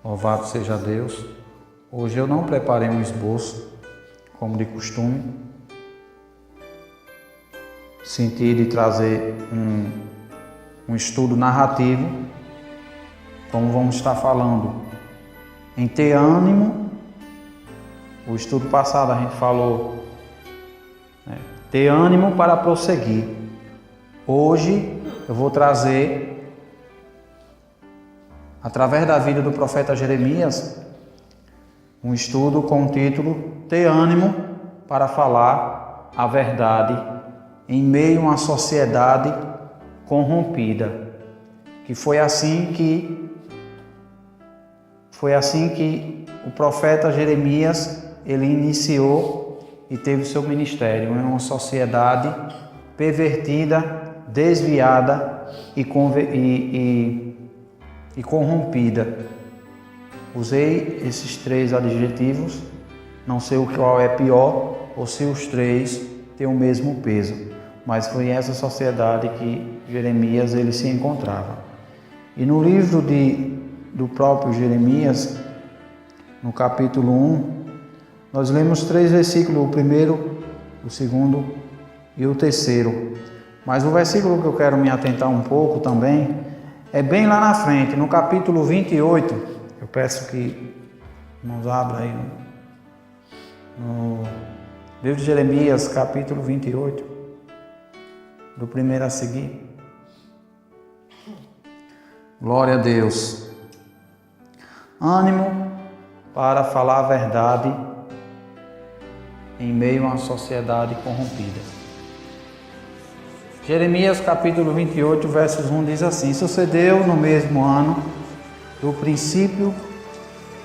Louvado seja Deus. Hoje eu não preparei um esboço, como de costume. Senti de trazer um estudo narrativo, como vamos estar falando em ter ânimo. O estudo passado a gente falou, ter ânimo para prosseguir. Hoje eu vou trazer, através da vida do profeta Jeremias, um estudo com o título Ter ânimo para falar a verdade em meio a uma sociedade corrompida. Que foi assim que o profeta Jeremias ele iniciou e teve seu ministério em uma sociedade pervertida, desviada e corrompida. Usei esses três adjetivos, não sei o qual é pior ou se os três têm o mesmo peso, mas foi essa sociedade que Jeremias ele se encontrava. E no livro do próprio Jeremias, no capítulo 1, nós lemos 3 versículos, o primeiro, o segundo e o terceiro. Mas o versículo que eu quero me atentar um pouco também é bem lá na frente, no capítulo 28. Eu peço que nos abra aí no livro de Jeremias, capítulo 28, do primeiro a seguir. Glória a Deus. Ânimo para falar a verdade em meio a uma sociedade corrompida. Jeremias capítulo 28, versos 1 diz assim: Sucedeu no mesmo ano do princípio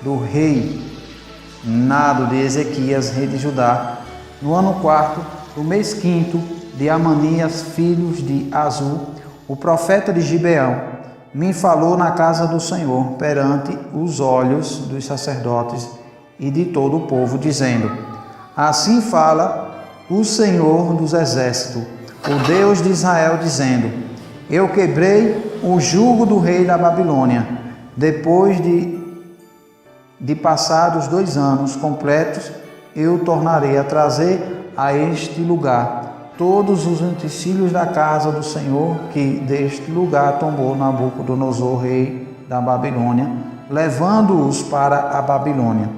do reinado de Ezequias, rei de Judá, no ano 4º, do mês 5º de Amanias, filhos de Azur, o profeta de Gibeão, me falou na casa do Senhor, perante os olhos dos sacerdotes e de todo o povo, dizendo: Assim fala o Senhor dos exércitos, o Deus de Israel, dizendo: Eu quebrei o jugo do rei da Babilônia, depois de passados 2 anos completos, eu tornarei a trazer a este lugar todos os utensílios da casa do Senhor, que deste lugar tomou Nabucodonosor, rei da Babilônia, levando-os para a Babilônia.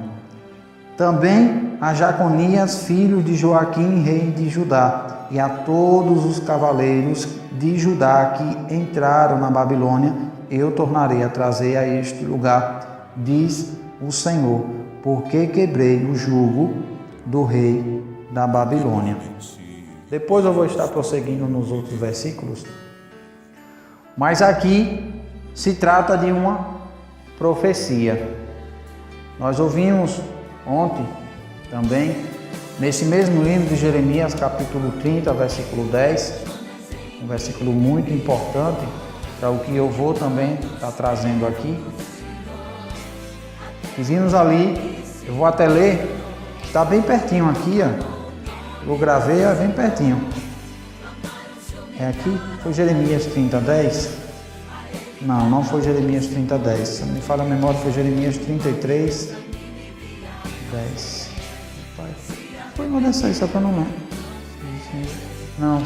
Também a Jaconias, filho de Joaquim, rei de Judá, e a todos os cavaleiros de Judá que entraram na Babilônia, eu tornarei a trazer a este lugar, diz o Senhor, porque quebrei o jugo do rei da Babilônia. Depois eu vou estar prosseguindo nos outros versículos, mas aqui se trata de uma profecia. Nós ouvimos ontem também, nesse mesmo livro de Jeremias, capítulo 30, versículo 10, um versículo muito importante para o que eu vou também estar trazendo aqui. E vimos ali, eu vou até ler, está bem pertinho aqui, ó. Eu gravei, é bem pertinho. É aqui? Foi Jeremias 30, 10? Não foi Jeremias 30, 10. Se não me falha a memória, foi Jeremias 33, 10. Foi uma dessas aí, só que eu não lembro. Não.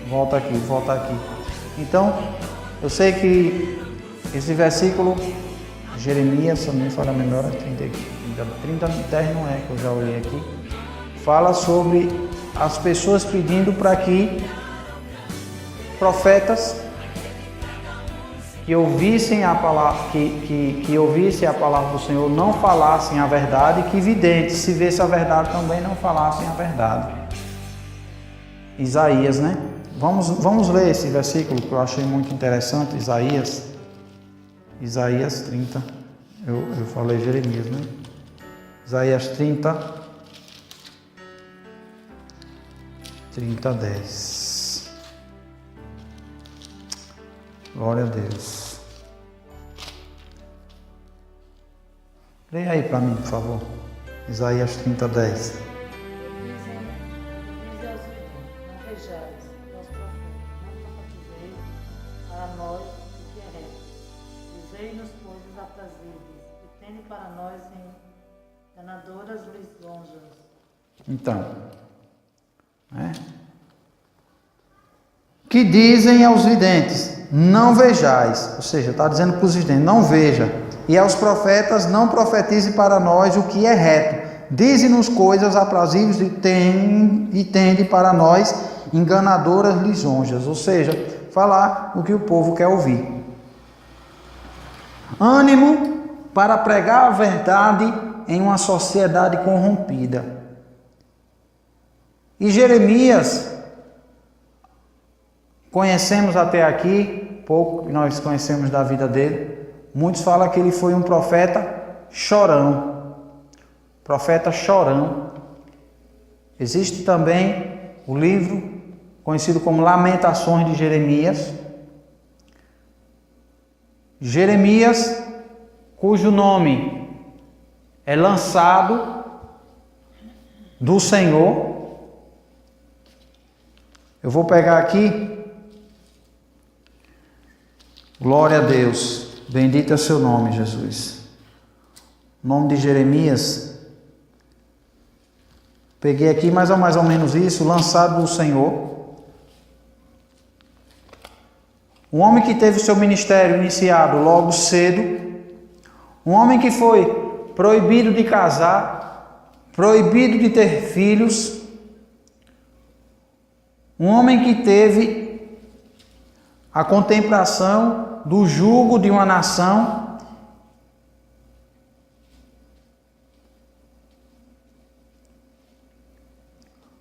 Volta aqui. Então, eu sei que esse versículo, Jeremias, se não me falha a memória, 30, 10 não é, que eu já olhei aqui. Fala sobre as pessoas pedindo para que profetas que ouvissem a palavra, que ouvissem a palavra do Senhor não falassem a verdade, que videntes, se visse a verdade, também não falassem a verdade. Isaías, né? Vamos ler esse versículo que eu achei muito interessante, Isaías 30. Eu falei Jeremias, né? Isaías 30, 10. Glória a Deus. Leia aí para mim, por favor. Isaías 30, 10. Para nós o que é reto, Fazei-nos coisas aprazíveis, e tende para nós enganadoras lisonjas. Então, que dizem aos videntes, não vejais, ou seja, está dizendo para os videntes, não veja, e aos profetas, não profetize para nós o que é reto, dize-nos coisas aprazíveis e tende para nós enganadoras lisonjas, ou seja, falar o que o povo quer ouvir. Ânimo para pregar a verdade em uma sociedade corrompida. E Jeremias, conhecemos até aqui, pouco que nós conhecemos da vida dele, muitos falam que ele foi um profeta chorão. Profeta chorão. Existe também o livro conhecido como Lamentações de Jeremias. Jeremias, cujo nome é lançado do Senhor. Eu vou pegar aqui. Glória a Deus. Bendito é o seu nome, Jesus. O nome de Jeremias. Peguei aqui mais ou menos isso, lançado do Senhor. Um homem que teve seu ministério iniciado logo cedo. Um homem que foi proibido de casar, proibido de ter filhos. Um homem que teve a contemplação do jugo de uma nação.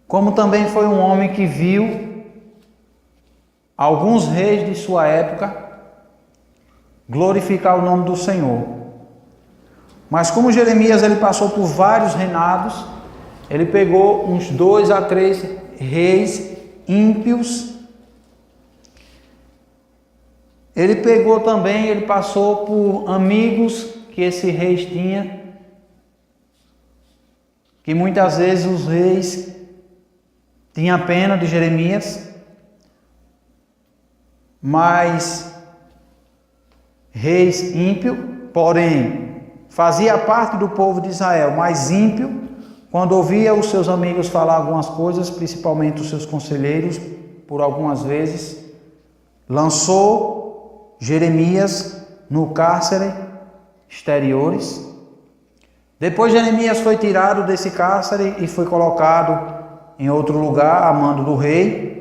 Como também foi um homem que viu alguns reis de sua época glorificar o nome do Senhor. Mas como Jeremias ele passou por vários reinados, ele pegou uns 2 a 3 reis ímpios. Ele passou por amigos que esse reis tinha, que muitas vezes os reis tinham pena de Jeremias, mas reis ímpio, porém, fazia parte do povo de Israel, mas ímpio, quando ouvia os seus amigos falar algumas coisas, principalmente os seus conselheiros, por algumas vezes, lançou Jeremias no cárcere exteriores. Depois Jeremias foi tirado desse cárcere e foi colocado em outro lugar, a mando do rei.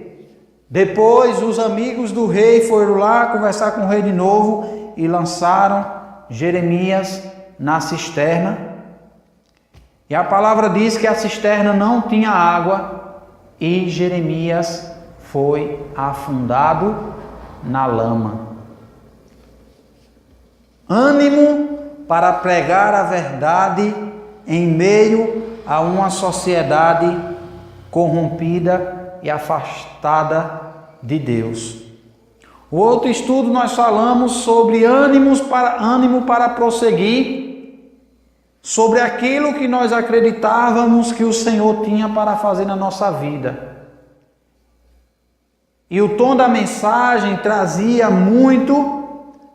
Depois os amigos do rei foram lá conversar com o rei de novo e lançaram Jeremias na cisterna. E a palavra diz que a cisterna não tinha água e Jeremias foi afundado na lama. Ânimo para pregar a verdade em meio a uma sociedade corrompida e afastada de Deus. O outro estudo nós falamos sobre ânimo para prosseguir, sobre aquilo que nós acreditávamos que o Senhor tinha para fazer na nossa vida. E o tom da mensagem trazia muito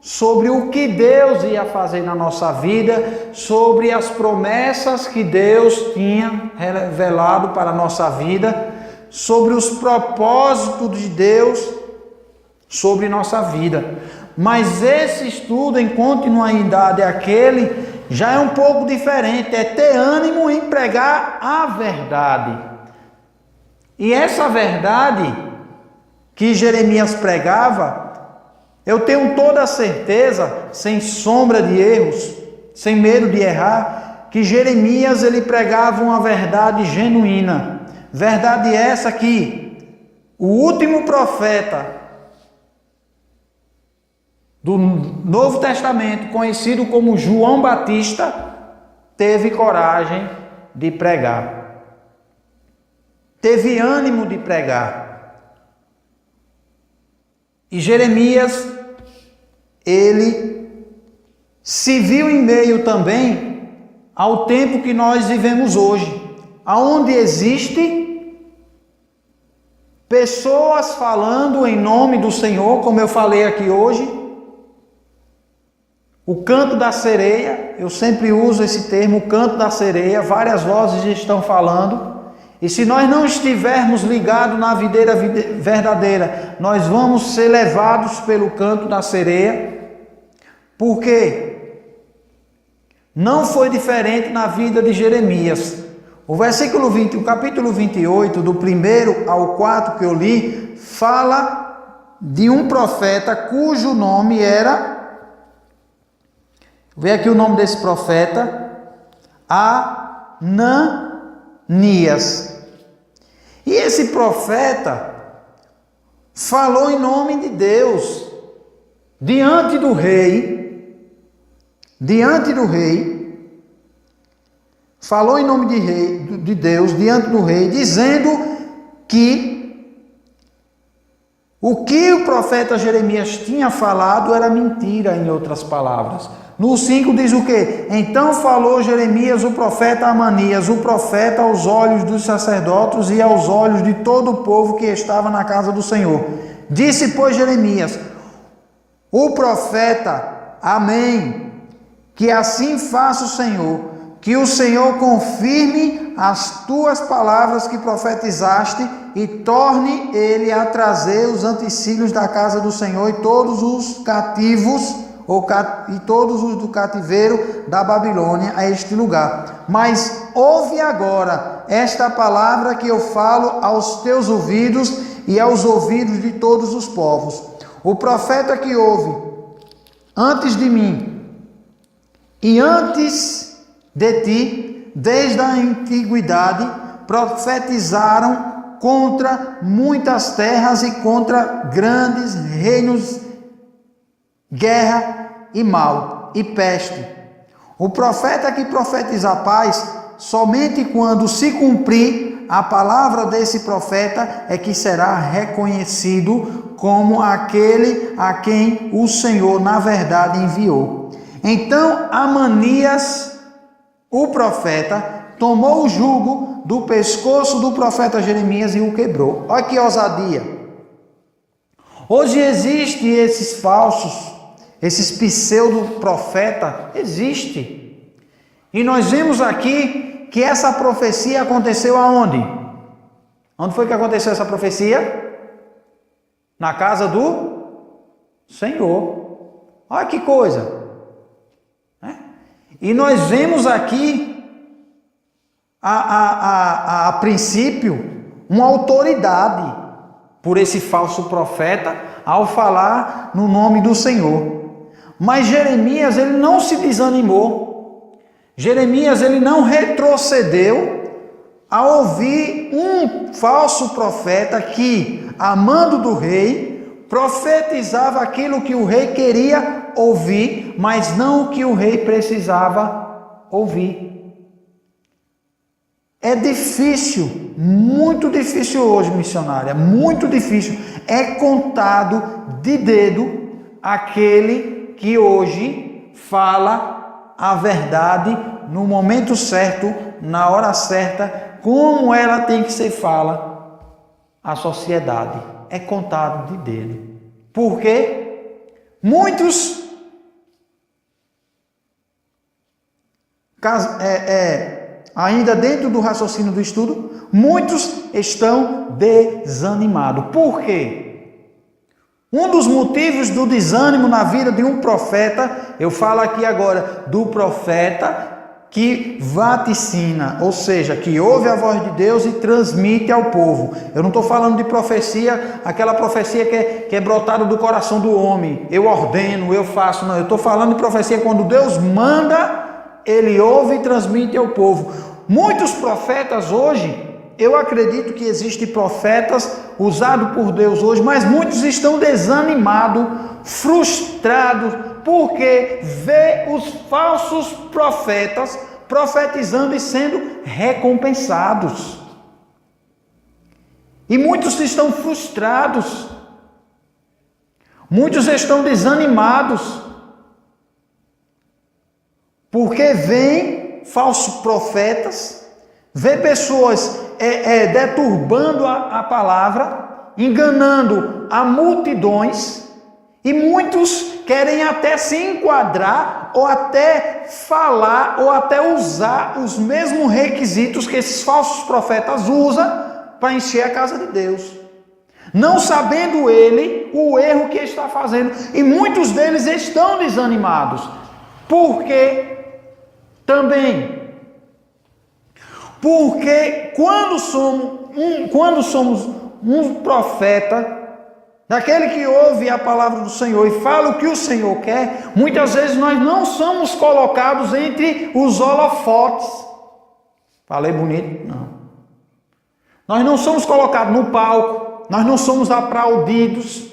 sobre o que Deus ia fazer na nossa vida, sobre as promessas que Deus tinha revelado para a nossa vida, sobre os propósitos de Deus sobre nossa vida. Mas esse estudo em continuidade aquele já é um pouco diferente, é ter ânimo em pregar a verdade. E essa verdade que Jeremias pregava, eu tenho toda a certeza, sem sombra de erros, sem medo de errar, que Jeremias ele pregava uma verdade genuína. Verdade essa que o último profeta do Novo Testamento, conhecido como João Batista, teve coragem de pregar. Teve ânimo de pregar. E Jeremias, ele se viu em meio também ao tempo que nós vivemos hoje, aonde existe pessoas falando em nome do Senhor, como eu falei aqui hoje, O canto da sereia, eu sempre uso esse termo, o canto da sereia, várias vozes estão falando. E se nós não estivermos ligados na videira verdadeira, nós vamos ser levados pelo canto da sereia. Por quê? Não foi diferente na vida de Jeremias. O versículo 20, o capítulo 28, do 1 ao 4 que eu li, fala de um profeta cujo nome era... Vê aqui o nome desse profeta, Ananias. E esse profeta falou em nome de Deus, diante do rei, falou em nome de Deus, diante do rei, dizendo que o que o profeta Jeremias tinha falado era mentira, em outras palavras. No 5 diz o quê? Então falou Jeremias, o profeta Ananias, o profeta aos olhos dos sacerdotes e aos olhos de todo o povo que estava na casa do Senhor. Disse, pois, Jeremias, o profeta, amém, que assim faça o Senhor, que o Senhor confirme as tuas palavras que profetizaste e torne ele a trazer os utensílios da casa do Senhor e todos os cativos e todos os do cativeiro da Babilônia a este lugar. Mas ouve agora esta palavra que eu falo aos teus ouvidos e aos ouvidos de todos os povos. O profeta que ouve antes de mim e antes de ti, desde a antiguidade, profetizaram contra muitas terras e contra grandes reinos, guerra e mal e peste. O profeta que profetiza a paz, somente quando se cumprir a palavra desse profeta é que será reconhecido como aquele a quem o Senhor na verdade enviou. Então Ananias, o profeta, tomou o jugo do pescoço do profeta Jeremias e o quebrou. Olha que ousadia! Hoje existem esses falsos, esses pseudo-profeta, existe. E nós vimos aqui que essa profecia aconteceu aonde? Onde foi que aconteceu essa profecia? Na casa do Senhor. Olha que coisa. E nós vemos aqui, a princípio, uma autoridade por esse falso profeta ao falar no nome do Senhor. Mas Jeremias, ele não se desanimou. Jeremias, ele não retrocedeu ao ouvir um falso profeta que, amando do rei, profetizava aquilo que o rei queria ouvir, mas não o que o rei precisava ouvir. É difícil, muito difícil hoje, missionária, muito difícil. É contado de dedo aquele que hoje fala a verdade no momento certo, na hora certa, como ela tem que ser fala à sociedade. É contado de dele. Por quê? Muitos ainda dentro do raciocínio do estudo, muitos estão desanimados. Por quê? Um dos motivos do desânimo na vida de um profeta, eu falo aqui agora do profeta que vaticina, ou seja, que ouve a voz de Deus e transmite ao povo. Eu não estou falando de profecia, aquela profecia que é brotada do coração do homem, eu ordeno, eu faço, não. Eu estou falando de profecia quando Deus manda, ele ouve e transmite ao povo. Muitos profetas hoje, eu acredito que existem profetas usados por Deus hoje, mas muitos estão desanimados, frustrados, porque vê os falsos profetas profetizando e sendo recompensados. E muitos estão frustrados, muitos estão desanimados, porque vêm falsos profetas, vê pessoas deturbando a palavra, enganando a multidões, E muitos querem até se enquadrar, ou até falar, ou até usar os mesmos requisitos que esses falsos profetas usam para encher a casa de Deus. Não sabendo ele o erro que está fazendo. E muitos deles estão desanimados. Porque quando somos um profeta, daquele que ouve a palavra do Senhor e fala o que o Senhor quer, muitas vezes nós não somos colocados entre os holofotes. Falei bonito? Não. Nós não somos colocados no palco, nós não somos aplaudidos.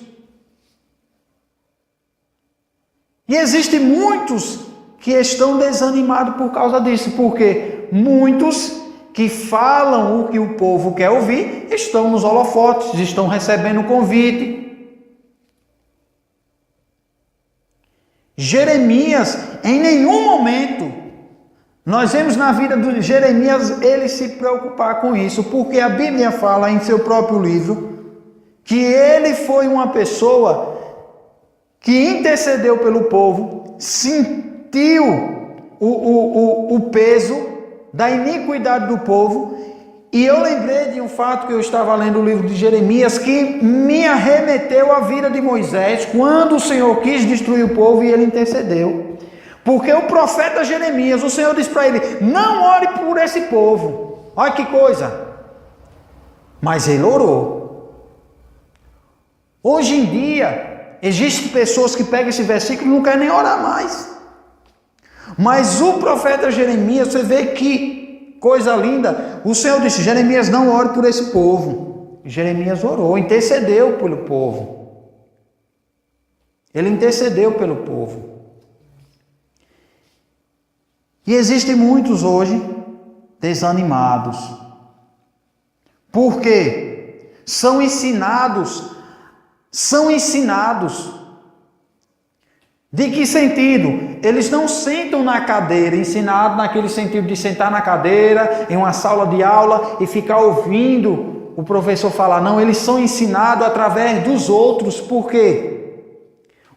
E existem muitos que estão desanimados por causa disso, porque muitos que falam o que o povo quer ouvir estão nos holofotes, estão recebendo convite. Jeremias, em nenhum momento, nós vemos na vida de Jeremias ele se preocupar com isso, porque a Bíblia fala em seu próprio livro que ele foi uma pessoa que intercedeu pelo povo, sentiu o peso da iniquidade do povo. E eu lembrei de um fato que eu estava lendo o livro de Jeremias, que me arremeteu à vida de Moisés, quando o Senhor quis destruir o povo e ele intercedeu. Porque o profeta Jeremias, o Senhor disse para ele: não ore por esse povo. Olha que coisa. Mas ele orou. Hoje em dia, existem pessoas que pegam esse versículo e não querem nem orar mais. Mas o profeta Jeremias, você vê que coisa linda. O Senhor disse: Jeremias, não ore por esse povo. E Jeremias orou, intercedeu pelo povo. Ele intercedeu pelo povo. E existem muitos hoje desanimados. Por quê? São ensinados. De que sentido? Eles não sentam na cadeira, ensinado naquele sentido de sentar na cadeira, em uma sala de aula e ficar ouvindo o professor falar. Não, eles são ensinados através dos outros. Por quê?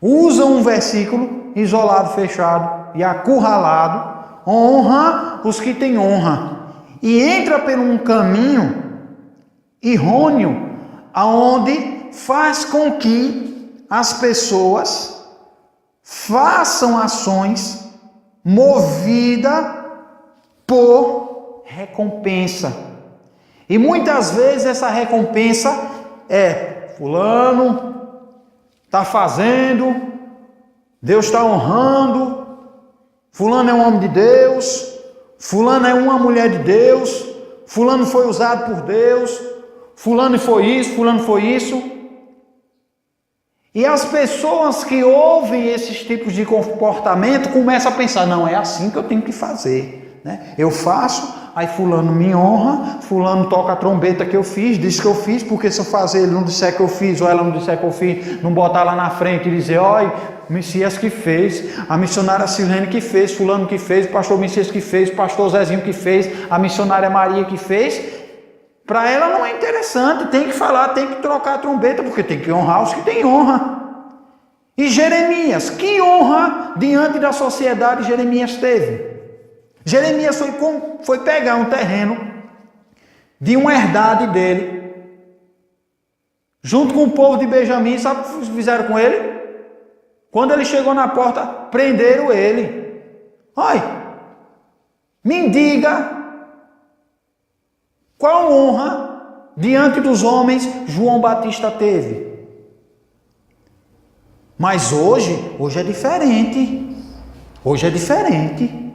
Usam um versículo isolado, fechado e acurralado. Honra os que têm honra. E entra por um caminho errôneo, aonde faz com que as pessoas façam ações movidas por recompensa. E muitas vezes essa recompensa é: fulano está fazendo, Deus está honrando, fulano é um homem de Deus, fulano é uma mulher de Deus, fulano foi usado por Deus, fulano foi isso, fulano foi isso. E as pessoas que ouvem esses tipos de comportamento começam a pensar: não, é assim que eu tenho que fazer, né? Eu faço, aí fulano me honra, fulano toca a trombeta que eu fiz, diz que eu fiz, porque se eu fazer, ele não disser que eu fiz, ou ela não disser que eu fiz, não botar lá na frente e dizer: olha, Messias que fez, a missionária Silene que fez, fulano que fez, o pastor Messias que fez, o pastor Zezinho que fez, a missionária Maria que fez. Para ela não é interessante, tem que falar, tem que trocar a trombeta, porque tem que honrar os que têm honra. E Jeremias, que honra diante da sociedade Jeremias teve? Jeremias foi pegar um terreno de uma herdade dele, junto com o povo de Benjamim. Sabe o que fizeram com ele? Quando ele chegou na porta, prenderam ele. Olha, me diga qual honra diante dos homens João Batista teve. Mas hoje é diferente. Hoje é diferente.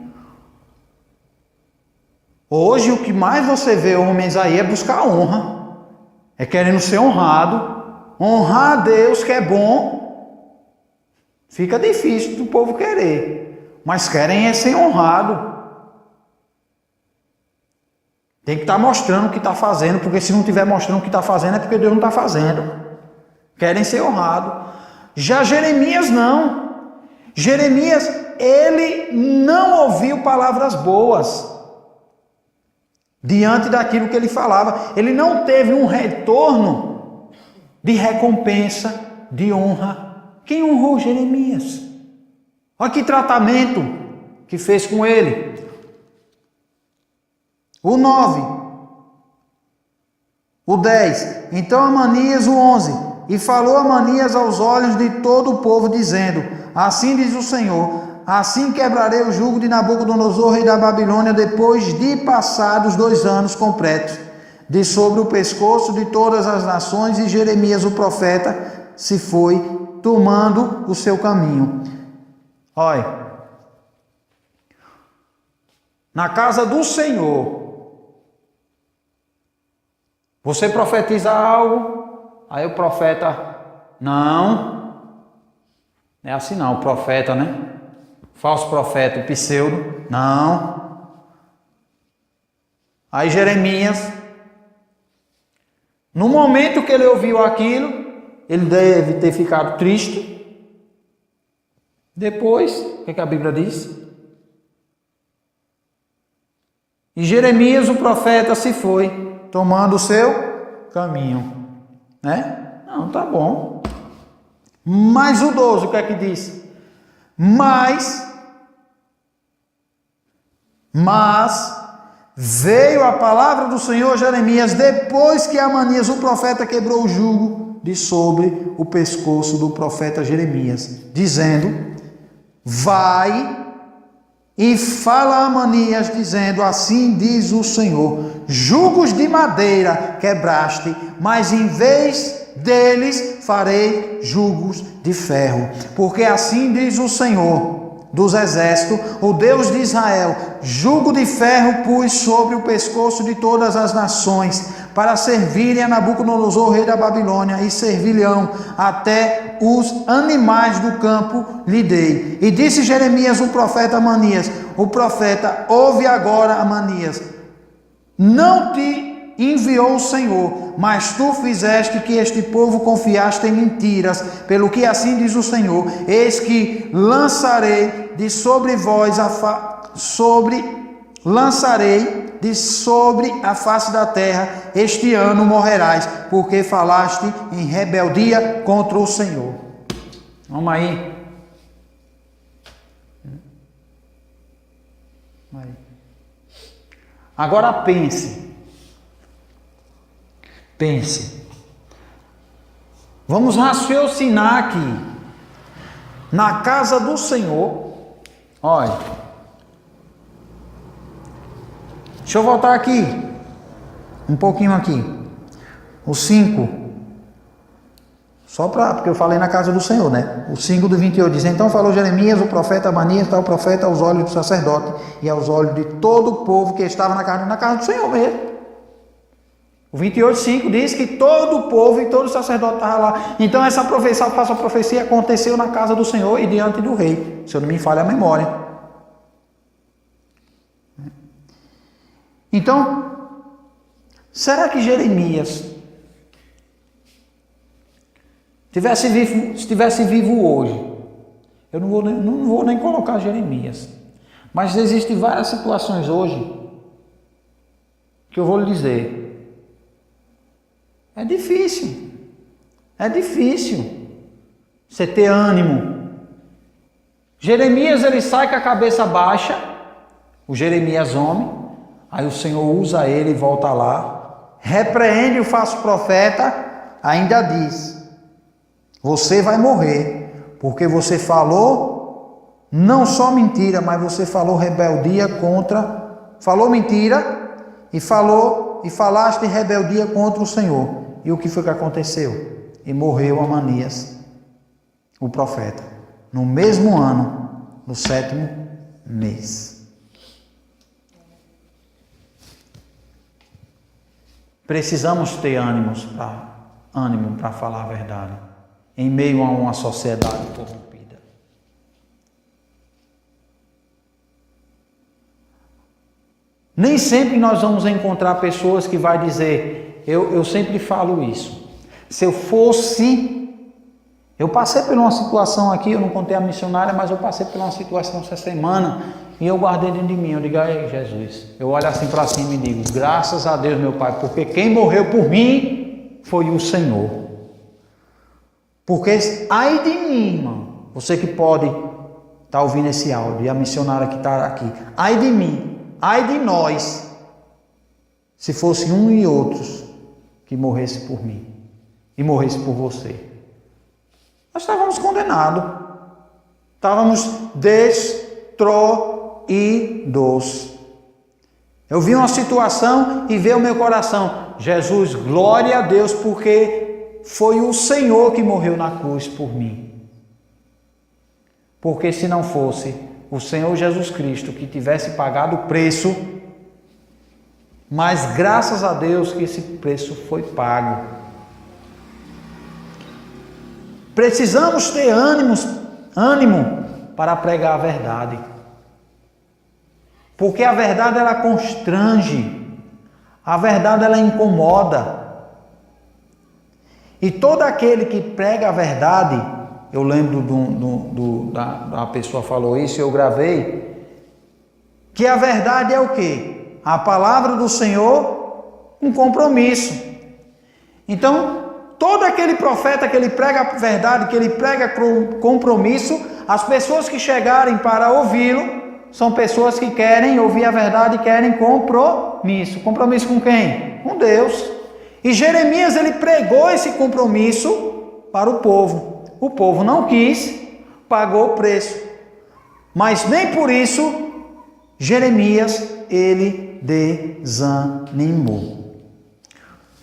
Hoje o que mais você vê homens aí é buscar honra. É querendo ser honrado. Honrar a Deus, que é bom. Fica difícil do povo querer. Mas querem é ser honrado. Tem que estar mostrando o que está fazendo, porque se não estiver mostrando o que está fazendo, é porque Deus não está fazendo. Querem ser honrado. Já Jeremias não. Jeremias, ele não ouviu palavras boas diante daquilo que ele falava. Ele não teve um retorno de recompensa, de honra Quem honrou Jeremias? Olha que tratamento que fez com ele. O 9. O 10. Então Amanias, o 11. E falou Amanias aos olhos de todo o povo, dizendo: assim diz o Senhor, assim quebrarei o jugo de Nabucodonosor, rei da Babilônia, depois de passados 2 anos completos, de sobre o pescoço de todas as nações. E Jeremias, o profeta, se foi, tomando o seu caminho. Olha, na casa do Senhor, você profetiza algo, aí o profeta, não é assim não, o profeta, né? Falso profeta, o pseudo, não. Aí Jeremias, no momento que ele ouviu aquilo, ele deve ter ficado triste. Depois, o que a Bíblia diz? E Jeremias, o profeta, se foi, tomando o seu caminho. Né? Não, tá bom. Mas o 12, o que é que diz? Mas veio a palavra do Senhor a Jeremias, depois que Amanias, o profeta, quebrou o jugo de sobre o pescoço do profeta Jeremias, dizendo: vai e fala a Amanias, dizendo: assim diz o Senhor, jugos de madeira quebraste, mas em vez deles farei jugos de ferro. Porque assim diz o Senhor dos exércitos, o Deus de Israel: jugo de ferro pus sobre o pescoço de todas as nações, para servirem a Nabucodonosor, rei da Babilônia, e servilhão até os animais do campo lhe dei. E disse Jeremias, o profeta, a Amanias, o profeta: ouve agora, Amanias, não te enviou o Senhor, mas tu fizeste que este povo confiaste em mentiras, pelo que assim diz o Senhor: eis que lançarei de sobre vós lançarei de sobre a face da terra, este ano morrerás, porque falaste em rebeldia contra o Senhor. Vamos aí. Agora pense. Vamos raciocinar aqui. Na casa do Senhor, olha, deixa eu voltar aqui, um pouquinho aqui, o 5, porque eu falei na casa do Senhor, né? O 5 do 28 diz: então falou Jeremias, o profeta, Amanias, tal profeta, aos olhos do sacerdote e aos olhos de todo o povo que estava na casa do Senhor mesmo. O 28:5 diz que todo o povo e todo o sacerdote estava lá. Então essa profecia aconteceu na casa do Senhor e diante do rei, se eu não me falha a memória. Então, será que Jeremias estivesse vivo hoje? Eu não vou nem colocar Jeremias, mas existem várias situações hoje que eu vou lhe dizer. É difícil você ter ânimo. Jeremias, ele sai com a cabeça baixa, o Jeremias homem, aí o Senhor usa ele e volta lá, repreende o falso profeta, ainda diz: você vai morrer, porque você falou não só mentira, mas você falou rebeldia falou mentira e falaste rebeldia contra o Senhor. E o que foi que aconteceu? E morreu Amanias, o profeta, no mesmo ano, no 7º mês. Precisamos ter ânimo para falar a verdade, em meio a uma sociedade corrompida. Nem sempre nós vamos encontrar pessoas que vai dizer: eu sempre falo isso. Se eu passei por uma situação aqui, eu não contei a missionária, mas eu passei por uma situação essa semana e eu guardei dentro de mim. Eu digo: ai, Jesus, eu olho assim para cima e digo: graças a Deus, meu Pai, porque quem morreu por mim foi o Senhor. Porque ai de mim, irmão, você que pode estar ouvindo esse áudio, e a missionária que está aqui, ai de mim, ai de nós, se fosse um e outros que morresse por mim e morresse por você. Nós estávamos condenados, estávamos destruídos. Eu vi uma situação e veio o meu coração, Jesus, glória a Deus, porque foi o Senhor que morreu na cruz por mim. Porque se não fosse o Senhor Jesus Cristo que tivesse pagado o preço, mas graças a Deus que esse preço foi pago. Precisamos ter ânimo para pregar a verdade. Porque a verdade ela constrange, a verdade ela incomoda. E todo aquele que prega a verdade, eu lembro da pessoa falou isso, eu gravei, que a verdade é o quê? A palavra do Senhor, um compromisso. Então, todo aquele profeta que ele prega a verdade, que ele prega compromisso, as pessoas que chegarem para ouvi-lo, são pessoas que querem ouvir a verdade e querem compromisso. Compromisso com quem? Com Deus. E Jeremias, ele pregou esse compromisso para o povo. O povo não quis, pagou o preço. Mas nem por isso, Jeremias, ele desanimou.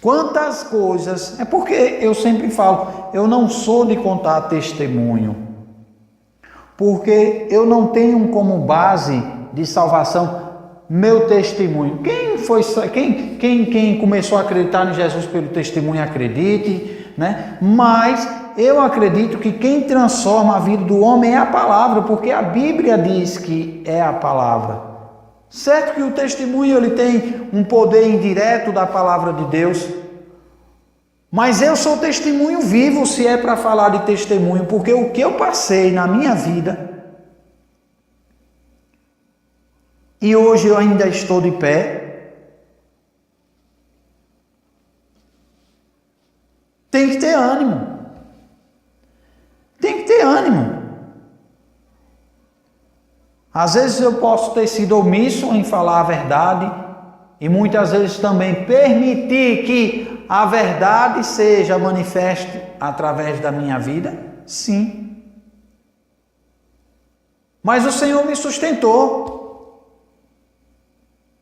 Quantas coisas... É porque eu sempre falo, eu não sou de contar testemunho. Porque eu não tenho como base de salvação meu testemunho. Quem começou a acreditar em Jesus pelo testemunho, acredite, né? Mas eu acredito que quem transforma a vida do homem é a palavra, porque a Bíblia diz que é a palavra. Certo que o testemunho ele tem um poder indireto da palavra de Deus, mas eu sou testemunho vivo se é para falar de testemunho, porque o que eu passei na minha vida, e hoje eu ainda estou de pé, tem que ter ânimo. Tem que ter ânimo. Às vezes eu posso ter sido omisso em falar a verdade, e muitas vezes também permitir que a verdade seja manifesta através da minha vida? Sim. Mas o Senhor me sustentou.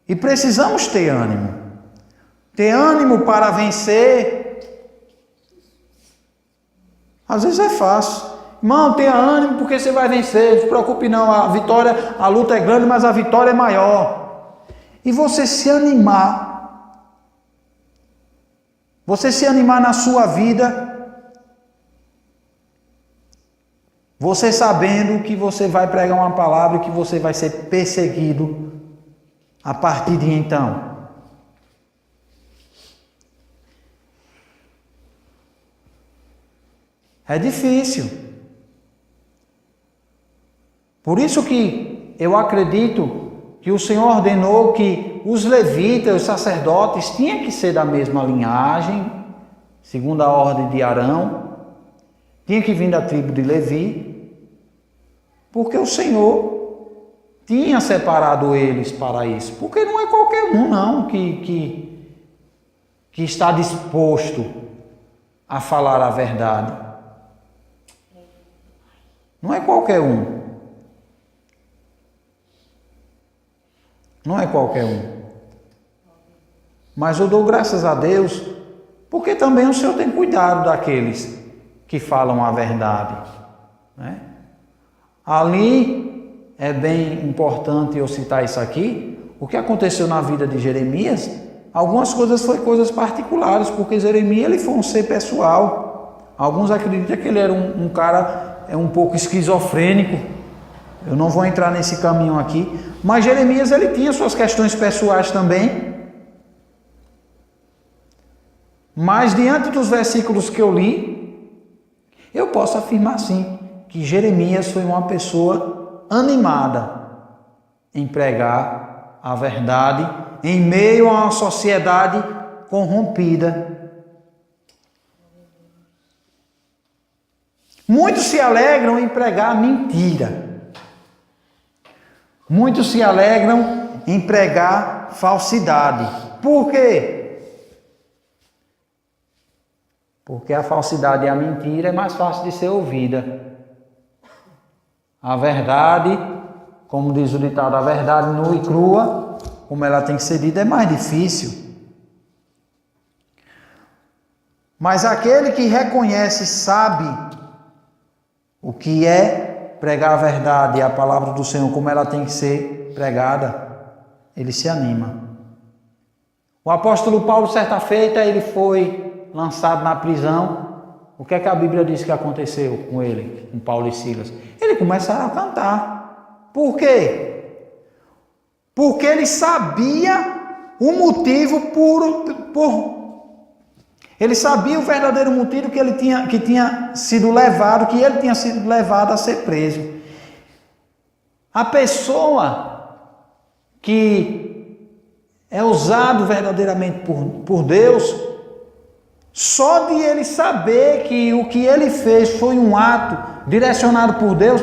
E precisamos ter ânimo. Ter ânimo para vencer. Às vezes é fácil. Irmão, tenha ânimo porque você vai vencer. Não se preocupe não, a luta é grande, mas a vitória é maior. E você se animar na sua vida, você sabendo que você vai pregar uma palavra e que você vai ser perseguido a partir de então. É difícil. Por isso que eu acredito que o Senhor ordenou que os levitas, os sacerdotes, tinham que ser da mesma linhagem, segundo a ordem de Arão, tinha que vir da tribo de Levi, porque o Senhor tinha separado eles para isso, porque não é qualquer um não que está disposto a falar a verdade. Não é qualquer um. Não é qualquer um. Mas eu dou graças a Deus, porque também o Senhor tem cuidado daqueles que falam a verdade, né? Ali é bem importante eu citar isso aqui. O que aconteceu na vida de Jeremias, algumas coisas foram coisas particulares, porque Jeremias ele foi um ser pessoal. Alguns acreditam que ele era um cara um pouco esquizofrênico. Eu não vou entrar nesse caminho aqui, mas Jeremias ele tinha suas questões pessoais também. Mas diante dos versículos que eu li, eu posso afirmar sim, que Jeremias foi uma pessoa animada em pregar a verdade em meio a uma sociedade corrompida. Muitos se alegram em pregar mentira. Muitos se alegram em pregar falsidade. Por quê? Porque a falsidade e a mentira é mais fácil de ser ouvida. A verdade, como diz o ditado, a verdade nua e crua, como ela tem que ser dita, é mais difícil. Mas aquele que reconhece e sabe o que é pregar a verdade e a palavra do Senhor, como ela tem que ser pregada, ele se anima. O apóstolo Paulo, certa feita, ele foi lançado na prisão. O que é que a Bíblia diz que aconteceu com ele, com Paulo e Silas? Ele começaram a cantar. Por quê? Porque ele sabia o motivo ele sabia o verdadeiro motivo que ele tinha sido levado, que ele tinha sido levado a ser preso. A pessoa que é usado verdadeiramente por Deus, só de ele saber que o que ele fez foi um ato direcionado por Deus,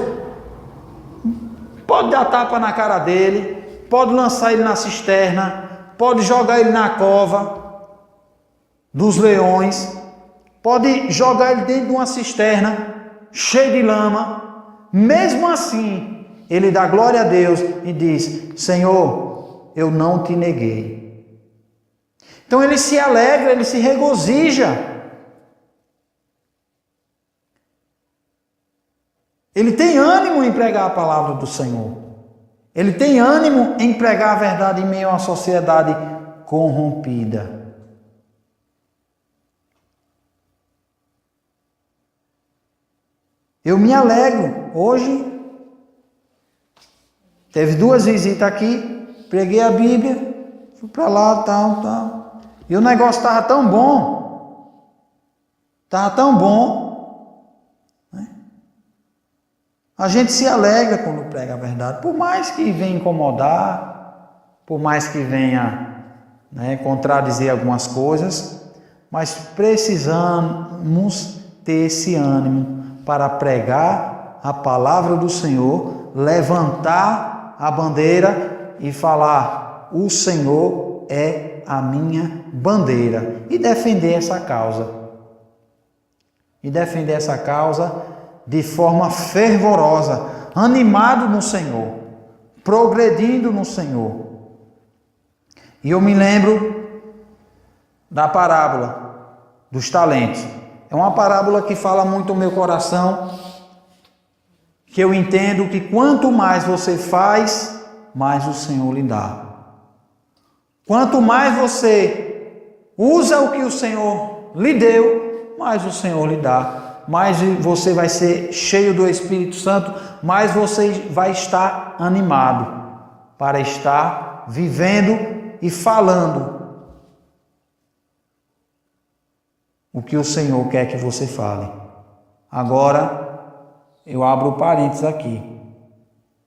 pode dar tapa na cara dele, pode lançar ele na cisterna, pode jogar ele na cova dos leões, pode jogar ele dentro de uma cisterna cheia de lama. Mesmo assim, ele dá glória a Deus e diz: Senhor, eu não te neguei. Então ele se alegra, ele se regozija. Ele tem ânimo em pregar a palavra do Senhor. Ele tem ânimo em pregar a verdade em meio a uma sociedade corrompida. Eu me alegro. Hoje, teve 2 visitas aqui, preguei a Bíblia, fui para lá, tal. E o negócio estava tão bom. Né? A gente se alegra quando prega a verdade. Por mais que venha incomodar, por mais que venha, né, contradizer algumas coisas, mas precisamos ter esse ânimo para pregar a palavra do Senhor, levantar a bandeira e falar: o Senhor é a minha bandeira, e defender essa causa. E defender essa causa de forma fervorosa, animado no Senhor, progredindo no Senhor. E eu me lembro da parábola dos talentos. É uma parábola que fala muito ao meu coração, que eu entendo que quanto mais você faz, mais o Senhor lhe dá. Quanto mais você usa o que o Senhor lhe deu, mais o Senhor lhe dá. Mais você vai ser cheio do Espírito Santo, mais você vai estar animado para estar vivendo e falando o que o Senhor quer que você fale. Agora, eu abro parênteses aqui.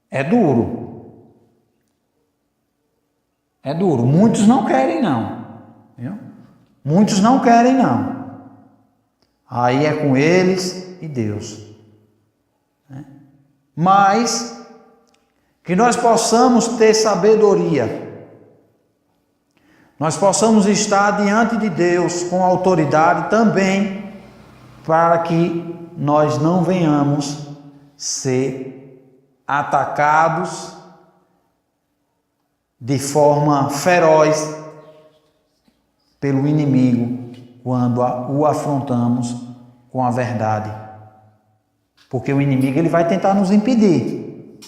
É duro. É duro. Muitos não querem, não. Viu? Muitos não querem, não. Aí é com eles e Deus. Mas que nós possamos ter sabedoria. Nós possamos estar diante de Deus com autoridade também, para que nós não venhamos ser atacados de forma feroz pelo inimigo quando o afrontamos com a verdade. Porque o inimigo ele vai tentar nos impedir.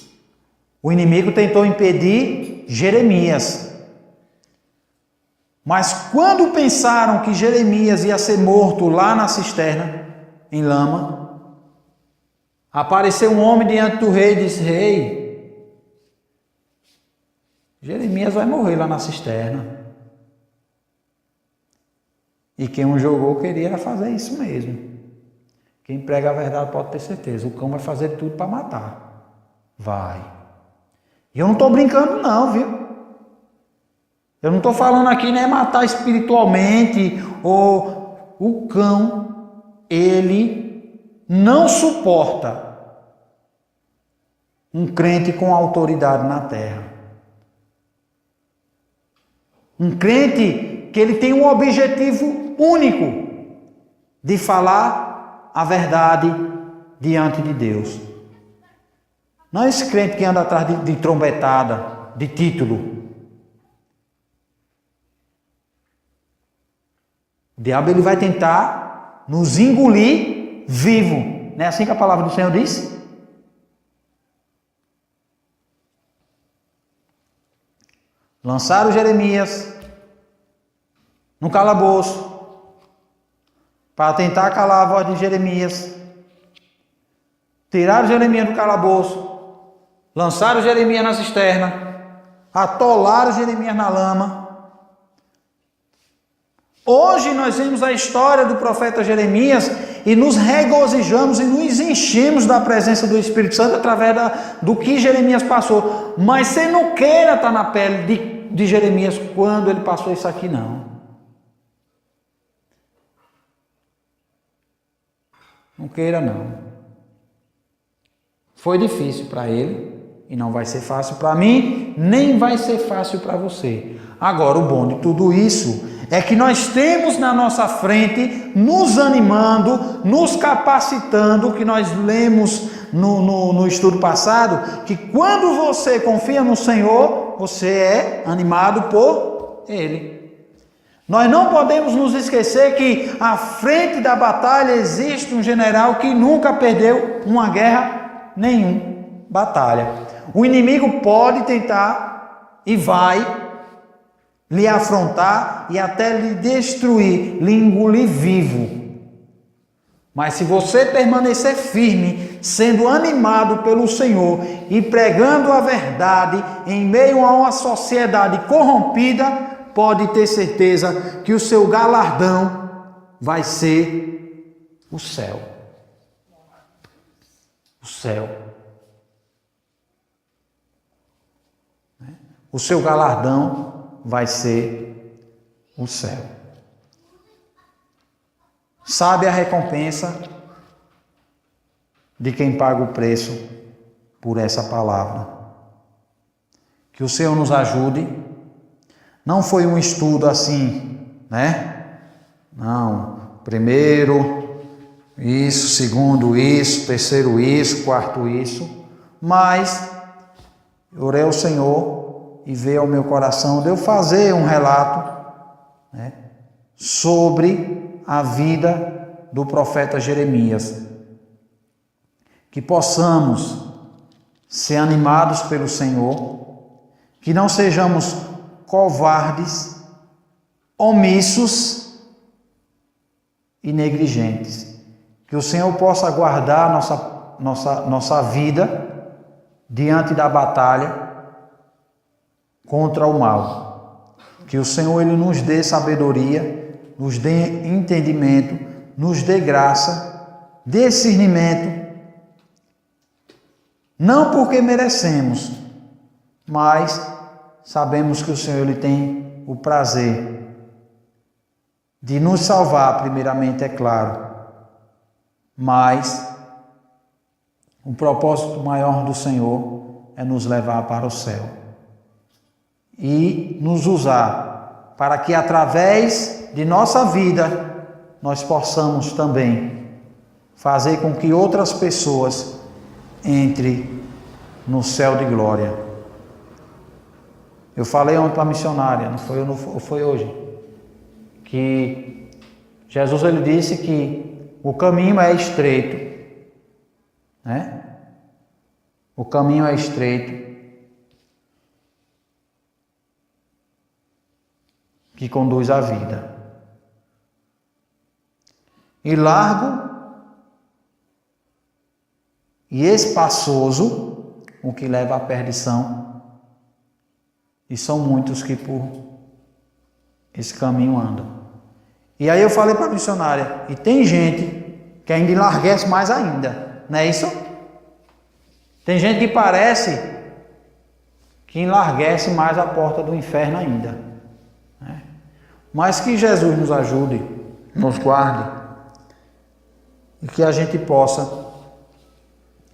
O inimigo tentou impedir Jeremias. Mas quando pensaram que Jeremias ia ser morto lá na cisterna, em lama, apareceu um homem diante do rei e disse: Rei, Jeremias vai morrer lá na cisterna. E quem o jogou queria fazer isso mesmo. Quem prega a verdade pode ter certeza, o cão vai fazer tudo para matar. Vai. E eu não estou brincando não, viu? Eu não estou falando aqui, né, matar espiritualmente, ou o cão, ele não suporta um crente com autoridade na terra. Um crente que ele tem um objetivo único de falar a verdade diante de Deus. Não é esse crente que anda atrás de trombetada, de título. O diabo ele vai tentar nos engolir vivo. Não é assim que a palavra do Senhor diz? Lançaram Jeremias no calabouço para tentar calar a voz de Jeremias. Tiraram Jeremias do calabouço. Lançaram Jeremias na cisterna. Atolaram Jeremias na lama. Hoje nós vemos a história do profeta Jeremias e nos regozijamos e nos enchemos da presença do Espírito Santo através do que Jeremias passou. Mas você não queira estar na pele de Jeremias quando ele passou isso aqui, não. Não queira, não. Foi difícil para ele e não vai ser fácil para mim, nem vai ser fácil para você. Agora, o bom de tudo isso é que nós temos na nossa frente, nos animando, nos capacitando, que nós lemos no estudo passado, que quando você confia no Senhor, você é animado por Ele. Nós não podemos nos esquecer que à frente da batalha existe um general que nunca perdeu uma guerra, nenhuma batalha. O inimigo pode tentar e vai lhe afrontar e até lhe destruir, lhe engolir vivo. Mas se você permanecer firme, sendo animado pelo Senhor e pregando a verdade em meio a uma sociedade corrompida, pode ter certeza que o seu galardão vai ser o céu. O céu. O seu galardão vai ser o céu. Sabe a recompensa de quem paga o preço por essa palavra. Que o Senhor nos ajude. Não foi um estudo assim, né? Não, primeiro isso, segundo isso, terceiro isso, quarto isso. Mas eu orei ao Senhor e veio ao meu coração de eu fazer um relato, né, sobre a vida do profeta Jeremias. Que possamos ser animados pelo Senhor, que não sejamos covardes, omissos e negligentes. Que o Senhor possa guardar nossa vida diante da batalha contra o mal. Que o Senhor ele nos dê sabedoria, nos dê entendimento, nos dê graça, discernimento, não porque merecemos, mas sabemos que o Senhor ele tem o prazer de nos salvar, primeiramente, é claro, mas o propósito maior do Senhor é nos levar para o céu e nos usar para que através de nossa vida nós possamos também fazer com que outras pessoas entrem no céu de glória. Eu falei ontem para a missionária, não foi hoje, que Jesus ele disse que o caminho é estreito, né? O caminho é estreito que conduz à vida, e largo e espaçoso o que leva à perdição, e são muitos que por esse caminho andam. E aí eu falei para a missionária, e tem gente que ainda enlarguece mais ainda, não é isso? Tem gente que parece que enlarguece mais a porta do inferno ainda, né? Mas que Jesus nos ajude, nos guarde e que a gente possa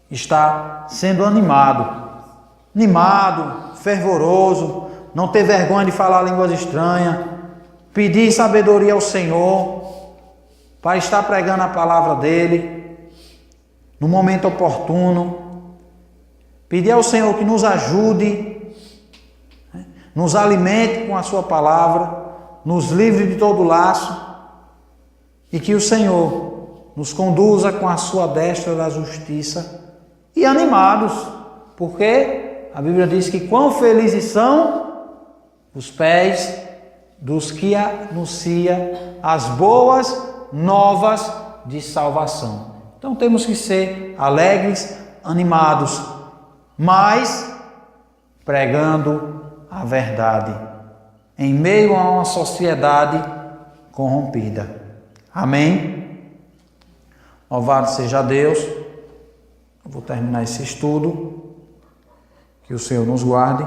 estar sendo animado, fervoroso, não ter vergonha de falar línguas estranhas, pedir sabedoria ao Senhor para estar pregando a palavra dele no momento oportuno, pedir ao Senhor que nos ajude, nos alimente com a sua palavra, nos livre de todo laço e que o Senhor nos conduza com a sua destra da justiça e animados, porque a Bíblia diz que quão felizes são os pés dos que anunciam as boas novas de salvação. Então temos que ser alegres, animados, mas pregando a verdade em meio a uma sociedade corrompida. Amém? Louvado seja Deus. Eu vou terminar esse estudo. Que o Senhor nos guarde.